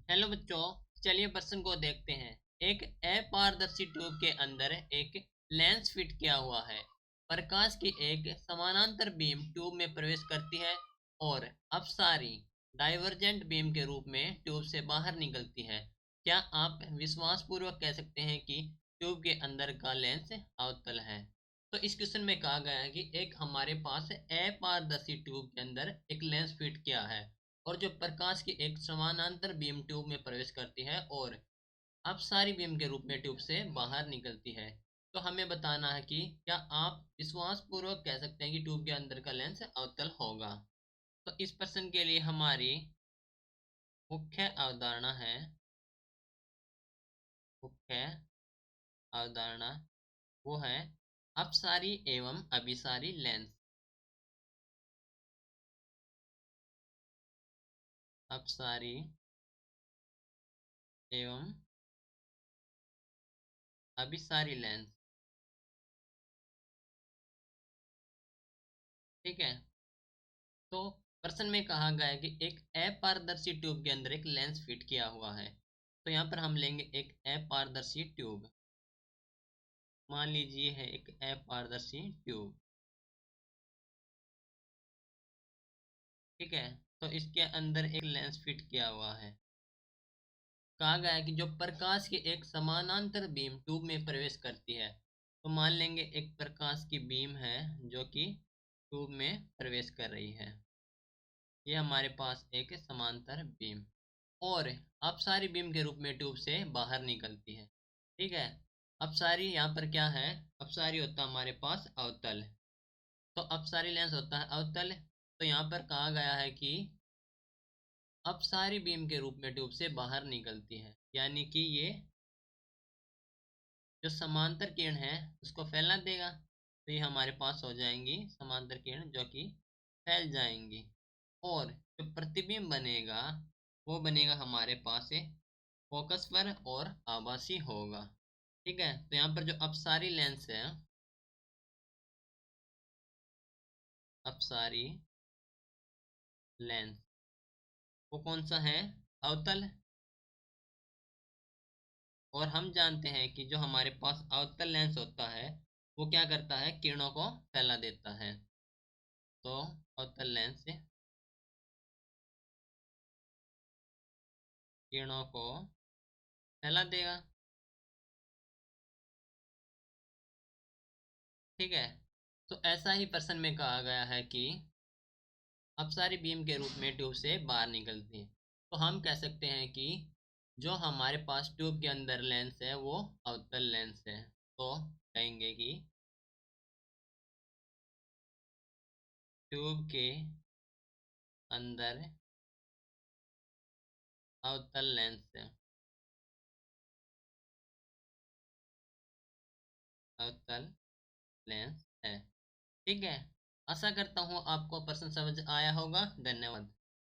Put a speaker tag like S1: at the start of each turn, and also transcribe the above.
S1: Hello बच्चों, चलिए प्रश्न को देखते हैं। एक अपारदर्शी ट्यूब के अंदर एक लेंस फिट किया हुआ है। प्रकाश की एक समानांतर बीम ट्यूब में प्रवेश करती है और अपसारी डाइवर्जेंट बीम के रूप में ट्यूब से बाहर निकलती है। क्या आप विश्वासपूर्वक कह सकते हैं कि ट्यूब के अंदर का लेंस अवतल है? तो इस क्वेश्चन में कहा गया है कि एक हमारे पास अपारदर्शी ट्यूब के अंदर एक लेंस फिट किया है और जो प्रकाश की एक समानांतर बीम ट्यूब में प्रवेश करती है और अपसारी बीम के रूप में ट्यूब से बाहर निकलती है। तो हमें बताना है कि क्या आप विश्वास पूर्वक कह सकते हैं कि ट्यूब के अंदर का लेंस अवतल होगा। तो इस प्रश्न के लिए हमारी मुख्य अवधारणा है, मुख्य अवधारणा वो है अपसारी एवं अभिसारी लेंस। अपसारी एवं अभिसारी लेंस। ठीक है। तो प्रश्न में कहा गया है कि एक अपारदर्शी ट्यूब के अंदर एक लेंस फिट किया हुआ है। तो यहाँ पर हम लेंगे एक अपारदर्शी ट्यूब। मान लीजिए है एक अपारदर्शी ट्यूब। ठीक है। तो इसके अंदर एक लेंस फिट किया हुआ है। कहा गया है कि जो प्रकाश की एक समानांतर बीम ट्यूब में प्रवेश करती है। तो मान लेंगे एक प्रकाश की बीम है जो कि ट्यूब में प्रवेश कर रही है। ये हमारे पास एक समांतर बीम और अपसारी बीम के रूप में ट्यूब से बाहर निकलती है। ठीक है। अपसारी यहाँ पर क्या है? अपसारी होता है हमारे पास अवतल। तो अपसारी लेंस होता है अवतल। तो यहाँ पर कहा गया है कि अपसारी बीम के रूप में ट्यूब से बाहर निकलती है, यानी कि ये जो समांतर किरण है उसको फैला देगा। तो ये हमारे पास हो जाएंगी समांतर किरण जो कि फैल जाएंगी और जो प्रतिबिंब बनेगा वो बनेगा हमारे पास फोकस पर और आभासी होगा। ठीक है। तो यहाँ पर जो अपसारी लेंस है, अपसारी लेंस वो कौन सा है? अवतल। और हम जानते हैं कि जो हमारे पास अवतल लेंस होता है वो क्या करता है? किरणों को फैला देता है। तो अवतल लेंस किरणों को फैला देगा। ठीक है। तो ऐसा ही प्रश्न में कहा गया है कि अपसारी बीम के रूप में ट्यूब से बाहर निकलती है। तो हम कह सकते हैं कि जो हमारे पास ट्यूब के अंदर लेंस है वो अवतल लेंस है। तो कहेंगे कि ट्यूब के अंदर अवतल लेंस है, अवतल लेंस है। ठीक है। आशा करता हूँ आपको प्रश्न समझ आया होगा। धन्यवाद।